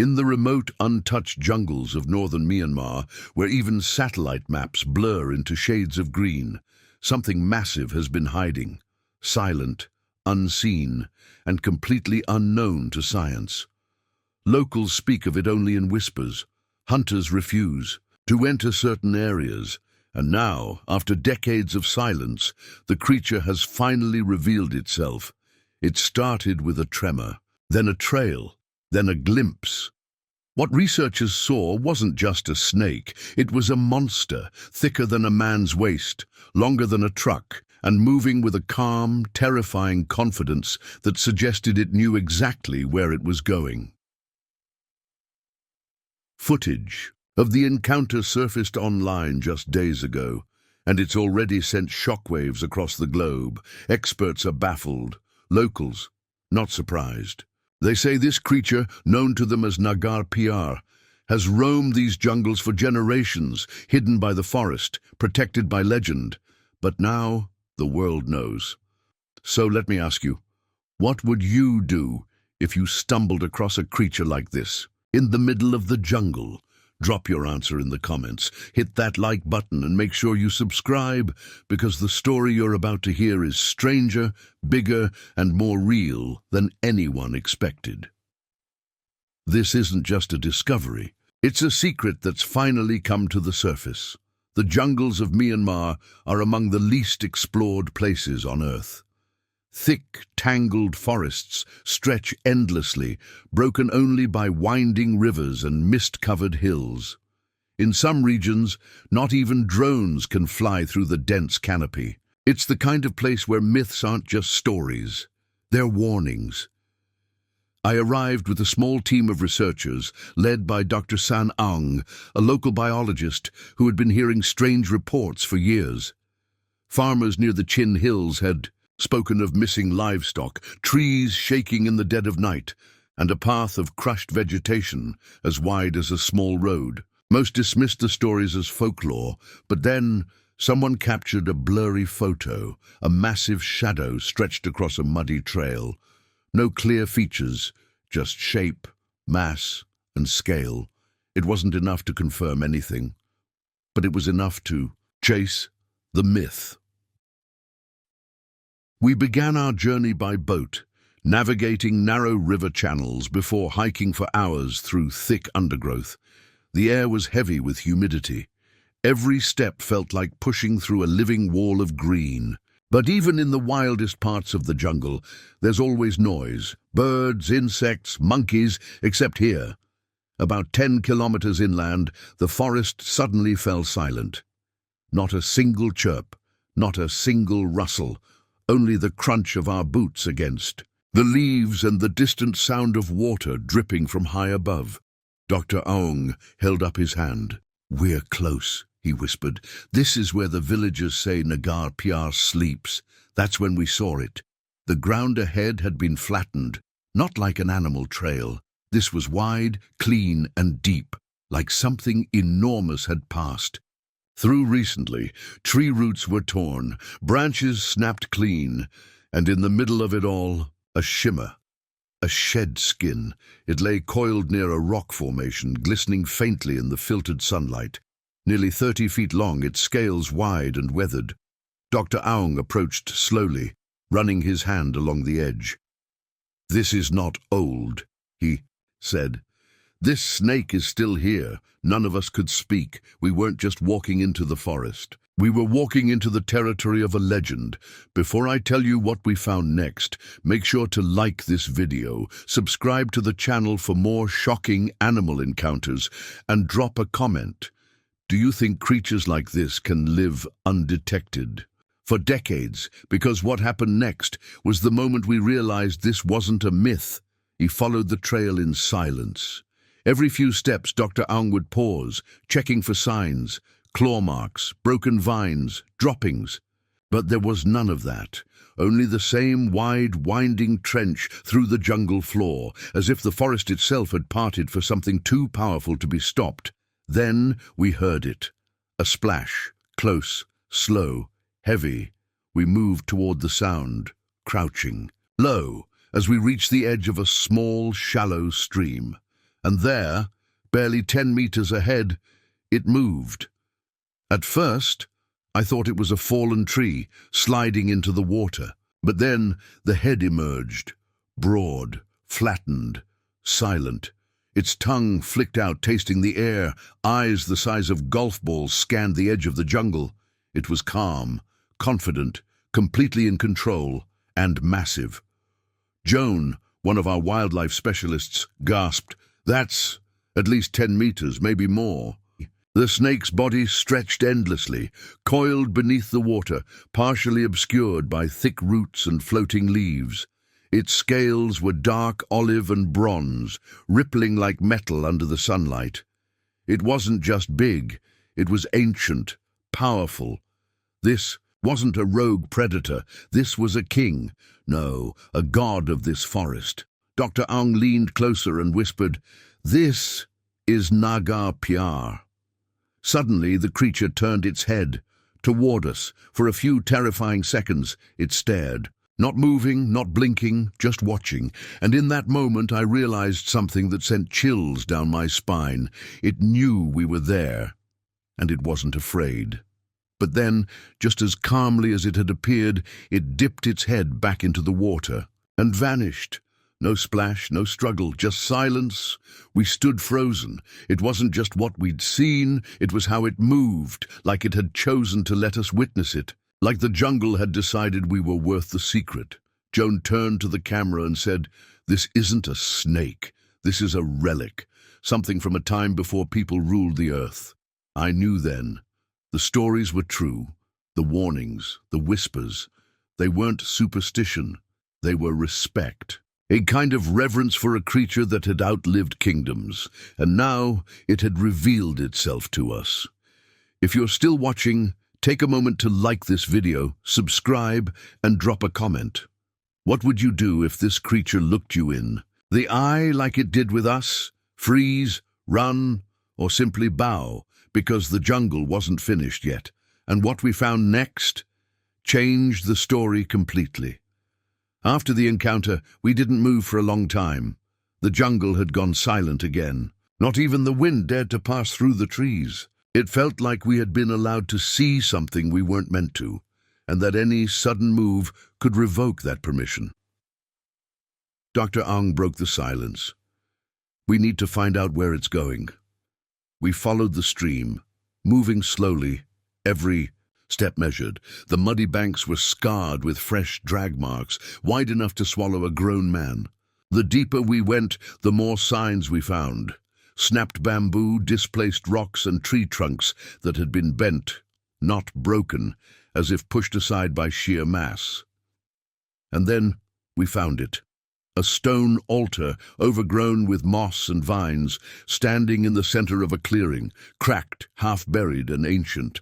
In the remote, untouched jungles of northern Myanmar, where even satellite maps blur into shades of green, something massive has been hiding, silent, unseen, and completely unknown to science. Locals speak of it only in whispers. Hunters refuse to enter certain areas, and now, after decades of silence, the creature has finally revealed itself. It started with a tremor, then a trail, then a glimpse. What researchers saw wasn't just a snake, it was a monster, thicker than a man's waist, longer than a truck, and moving with a calm, terrifying confidence that suggested it knew exactly where it was going. Footage of the encounter surfaced online just days ago, and it's already sent shockwaves across the globe. Experts are baffled, locals not surprised. They say this creature, known to them as Nagar Piar, has roamed these jungles for generations, hidden by the forest, protected by legend. But now the world knows. So let me ask you, what would you do if you stumbled across a creature like this, in the middle of the jungle? Drop your answer in the comments, hit that like button, and make sure you subscribe, because the story you're about to hear is stranger, bigger, and more real than anyone expected. This isn't just a discovery. It's a secret that's finally come to the surface. The jungles of Myanmar are among the least explored places on Earth. Thick, tangled forests stretch endlessly, broken only by winding rivers and mist-covered hills. In some regions, not even drones can fly through the dense canopy. It's the kind of place where myths aren't just stories, they're warnings. I arrived with a small team of researchers, led by Dr. San Aung, a local biologist who had been hearing strange reports for years. Farmers near the Chin Hills had spoken of missing livestock, trees shaking in the dead of night, and a path of crushed vegetation as wide as a small road. Most dismissed the stories as folklore, but then someone captured a blurry photo, a massive shadow stretched across a muddy trail. No clear features, just shape, mass, and scale. It wasn't enough to confirm anything, but it was enough to chase the myth. We began our journey by boat, navigating narrow river channels before hiking for hours through thick undergrowth. The air was heavy with humidity. Every step felt like pushing through a living wall of green. But even in the wildest parts of the jungle, there's always noise. Birds, insects, monkeys, except here. About 10 kilometers inland, the forest suddenly fell silent. Not a single chirp, not a single rustle. Only the crunch of our boots against the leaves and the distant sound of water dripping from high above. Dr. Aung held up his hand. "We're close," he whispered. "This is where the villagers say Nagar Piar sleeps. That's when we saw it." The ground ahead had been flattened, not like an animal trail. This was wide, clean, and deep, like something enormous had passed through recently. Tree roots were torn, branches snapped clean, and in the middle of it all, a shimmer, a shed skin. It lay coiled near a rock formation, glistening faintly in the filtered sunlight. Nearly 30 feet long, its scales wide and weathered. Dr. Aung approached slowly, running his hand along the edge. "This is not old," he said. "This snake is still here." None of us could speak. We weren't just walking into the forest. We were walking into the territory of a legend. Before I tell you what we found next, make sure to like this video, subscribe to the channel for more shocking animal encounters, and drop a comment. Do you think creatures like this can live undetected? For decades, because what happened next was the moment we realized this wasn't a myth. He followed the trail in silence. Every few steps, Dr. Aung would pause, checking for signs, claw marks, broken vines, droppings. But there was none of that, only the same wide, winding trench through the jungle floor, as if the forest itself had parted for something too powerful to be stopped. Then we heard it. A splash, close, slow, heavy. We moved toward the sound, crouching low, as we reached the edge of a small, shallow stream. And there, barely 10 meters ahead, it moved. At first, I thought it was a fallen tree sliding into the water. But then the head emerged, broad, flattened, silent. Its tongue flicked out, tasting the air. Eyes the size of golf balls scanned the edge of the jungle. It was calm, confident, completely in control, and massive. Joan, one of our wildlife specialists, gasped, "That's at least 10 meters, maybe more." The snake's body stretched endlessly, coiled beneath the water, partially obscured by thick roots and floating leaves. Its scales were dark olive and bronze, rippling like metal under the sunlight. It wasn't just big, it was ancient, powerful. This wasn't a rogue predator, this was a king. No, a god of this forest. Dr. Ang leaned closer and whispered, "This is Naga Pyar." Suddenly, the creature turned its head toward us. For a few terrifying seconds, it stared. Not moving, not blinking, just watching. And in that moment, I realized something that sent chills down my spine. It knew we were there, and it wasn't afraid. But then, just as calmly as it had appeared, it dipped its head back into the water and vanished. No splash, no struggle, just silence. We stood frozen. It wasn't just what we'd seen, it was how it moved, like it had chosen to let us witness it. Like the jungle had decided we were worth the secret. Joan turned to the camera and said, "This isn't a snake. This is a relic, something from a time before people ruled the earth." I knew then. The stories were true. The warnings, the whispers. They weren't superstition. They were respect. A kind of reverence for a creature that had outlived kingdoms, and now it had revealed itself to us. If you're still watching, take a moment to like this video, subscribe, and drop a comment. What would you do if this creature looked you in the eye like it did with us? Freeze, run, or simply bow, because the jungle wasn't finished yet, and what we found next changed the story completely. After the encounter, we didn't move for a long time. The jungle had gone silent again. Not even the wind dared to pass through the trees. It felt like we had been allowed to see something we weren't meant to, and that any sudden move could revoke that permission. Dr. Ang broke the silence. "We need to find out where it's going." We followed the stream, moving slowly, every step measured. The muddy banks were scarred with fresh drag marks, wide enough to swallow a grown man. The deeper we went, the more signs we found. Snapped bamboo, displaced rocks, and tree trunks that had been bent, not broken, as if pushed aside by sheer mass. And then we found it. A stone altar, overgrown with moss and vines, standing in the center of a clearing, cracked, half-buried, and ancient.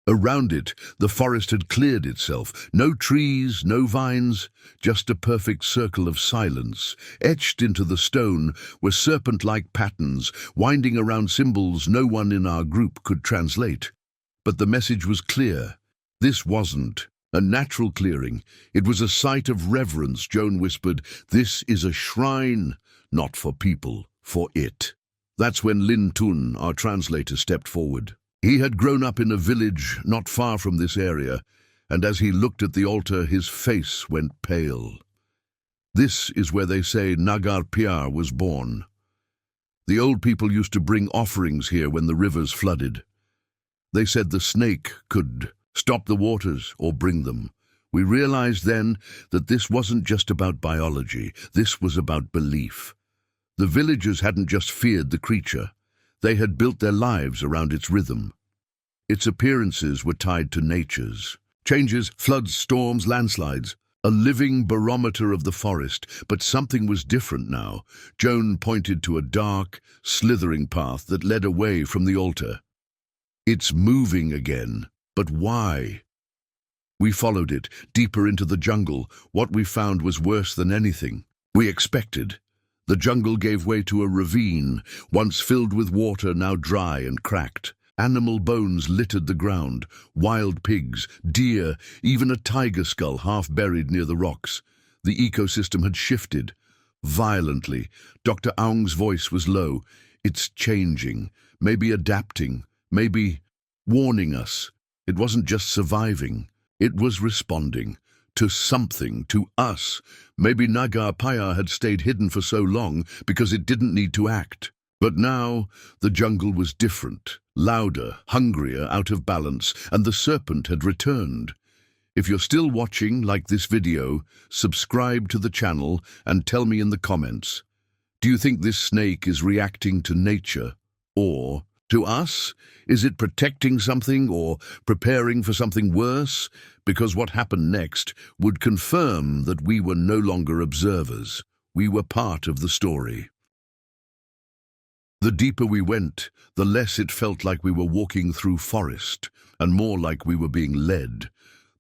Around it, the forest had cleared itself. No trees, no vines, just a perfect circle of silence. Etched into the stone were serpent-like patterns, winding around symbols no one in our group could translate. But the message was clear. This wasn't a natural clearing. It was a site of reverence, Joan whispered. "This is a shrine, not for people, for it." That's when Lin Tun, our translator, stepped forward. He had grown up in a village not far from this area, and as he looked at the altar, his face went pale. This is where they say Nagar Pyar was born. The old people used to bring offerings here when the rivers flooded. They said the snake could stop the waters or bring them. We realized then that this wasn't just about biology, this was about belief. The villagers hadn't just feared the creature. They had built their lives around its rhythm. Its appearances were tied to nature's. Changes, floods, storms, landslides. A living barometer of the forest, but something was different now. Joan pointed to a dark, slithering path that led away from the altar. "It's moving again, but why?" We followed it, deeper into the jungle. What we found was worse than anything we expected. The jungle gave way to a ravine, once filled with water, now dry and cracked. Animal bones littered the ground, wild pigs, deer, even a tiger skull half buried near the rocks. The ecosystem had shifted. violently. Dr. Aung's voice was low. It's changing, maybe adapting, maybe warning us. It wasn't just surviving, it was responding to something, to us. Maybe Naga Paya had stayed hidden for so long because it didn't need to act. But now the jungle was different, louder, hungrier, out of balance, and the serpent had returned. If you're still watching, like this video, subscribe to the channel and tell me in the comments. Do you think this snake is reacting to nature or to us? Is it protecting something or preparing for something worse? Because what happened next would confirm that we were no longer observers. We were part of the story. The deeper we went, the less it felt like we were walking through forest, and more like we were being led.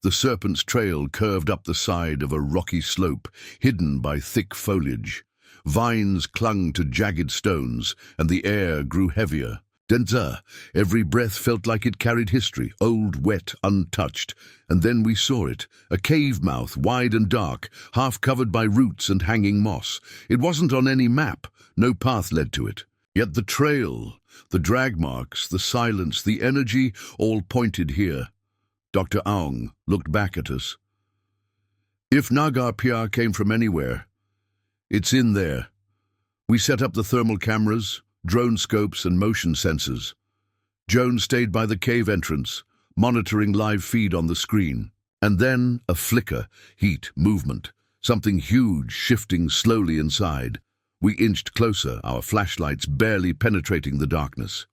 The serpent's trail curved up the side of a rocky slope, hidden by thick foliage. Vines clung to jagged stones, and the air grew heavier, denser. Every breath felt like it carried history, old, wet, untouched. And then we saw it, a cave mouth, wide and dark, half covered by roots and hanging moss. It wasn't on any map, no path led to it. Yet the trail, the drag marks, the silence, the energy, all pointed here. Dr. Aung looked back at us. If Naga Pia came from anywhere, it's in there. We set up the thermal cameras, drone scopes and motion sensors. Joan stayed by the cave entrance, monitoring live feed on the screen. And then a flicker, heat, movement, something huge shifting slowly inside. We inched closer, our flashlights barely penetrating the darkness.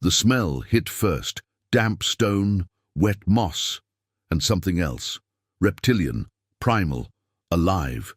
The smell hit first, damp stone, wet moss, and something else. Reptilian, primal, alive.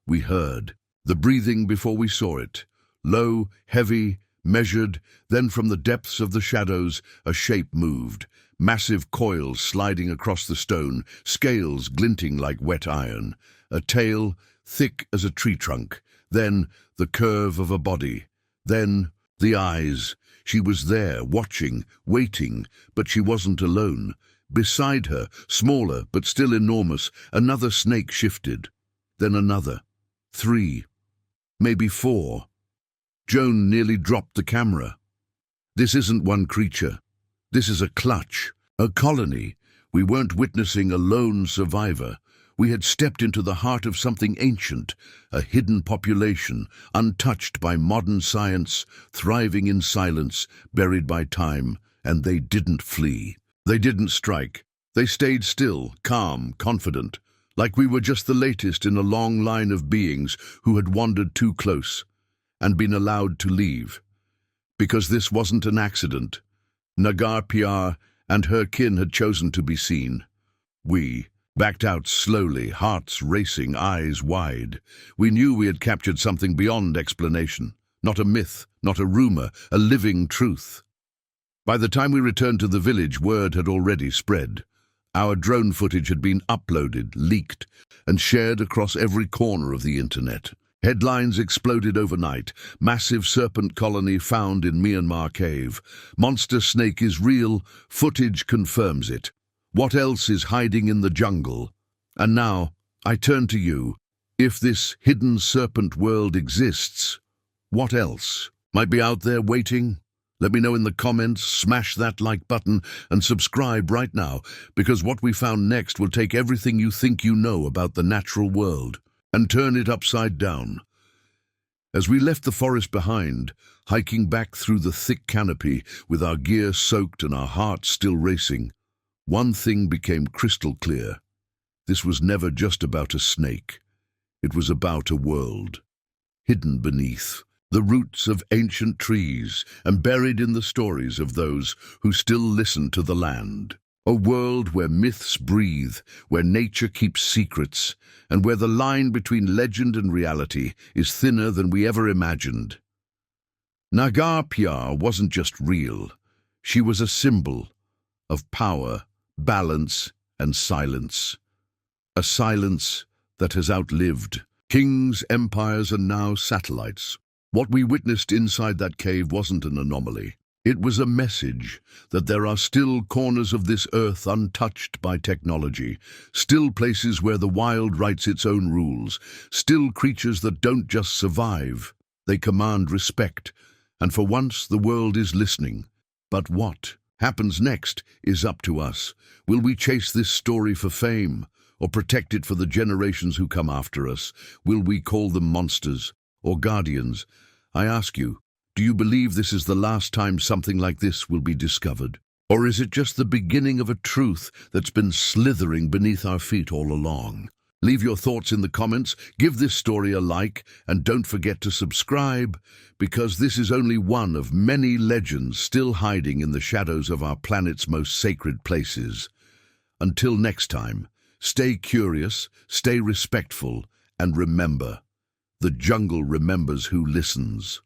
We heard. The breathing before we saw it. Low, heavy, measured, then from the depths of the shadows, a shape moved. Massive coils sliding across the stone, scales glinting like wet iron. A tail, thick as a tree trunk. Then the curve of a body. Then the eyes. She was there, watching, waiting, but she wasn't alone. Beside her, smaller but still enormous, another snake shifted. Then another. 3. Maybe 4. Joan nearly dropped the camera. This isn't one creature. This is a clutch, a colony. We weren't witnessing a lone survivor. We had stepped into the heart of something ancient, a hidden population, untouched by modern science, thriving in silence, buried by time, and they didn't flee. They didn't strike. They stayed still, calm, confident, like we were just the latest in a long line of beings who had wandered too close and been allowed to leave. Because this wasn't an accident. Naga Pia and her kin had chosen to be seen. We backed out slowly, hearts racing, eyes wide. We knew we had captured something beyond explanation. Not a myth, not a rumor, a living truth. By the time we returned to the village, word had already spread. Our drone footage had been uploaded, leaked, and shared across every corner of the internet. Headlines exploded overnight. Massive serpent colony found in Myanmar cave. Monster snake is real. Footage confirms it. What else is hiding in the jungle? And now, I turn to you. If this hidden serpent world exists, what else might be out there waiting? Let me know in the comments, smash that like button, and subscribe right now, because what we found next will take everything you think you know about the natural world and turn it upside down. As we left the forest behind, hiking back through the thick canopy with our gear soaked and our hearts still racing, one thing became crystal clear. This was never just about a snake. It was about a world, hidden beneath the roots of ancient trees and buried in the stories of those who still listen to the land. A world where myths breathe, where nature keeps secrets, and where the line between legend and reality is thinner than we ever imagined. Naga Pia wasn't just real. She was a symbol of power, balance, and silence. A silence that has outlived kings, empires, and now satellites. What we witnessed inside that cave wasn't an anomaly. It was a message that there are still corners of this earth untouched by technology, still places where the wild writes its own rules, still creatures that don't just survive, they command respect, and for once the world is listening. But what happens next is up to us. Will we chase this story for fame, or protect it for the generations who come after us? Will we call them monsters or guardians? I ask you, do you believe this is the last time something like this will be discovered? Or is it just the beginning of a truth that's been slithering beneath our feet all along? Leave your thoughts in the comments, give this story a like, and don't forget to subscribe, because this is only one of many legends still hiding in the shadows of our planet's most sacred places. Until next time, stay curious, stay respectful, and remember, the jungle remembers who listens.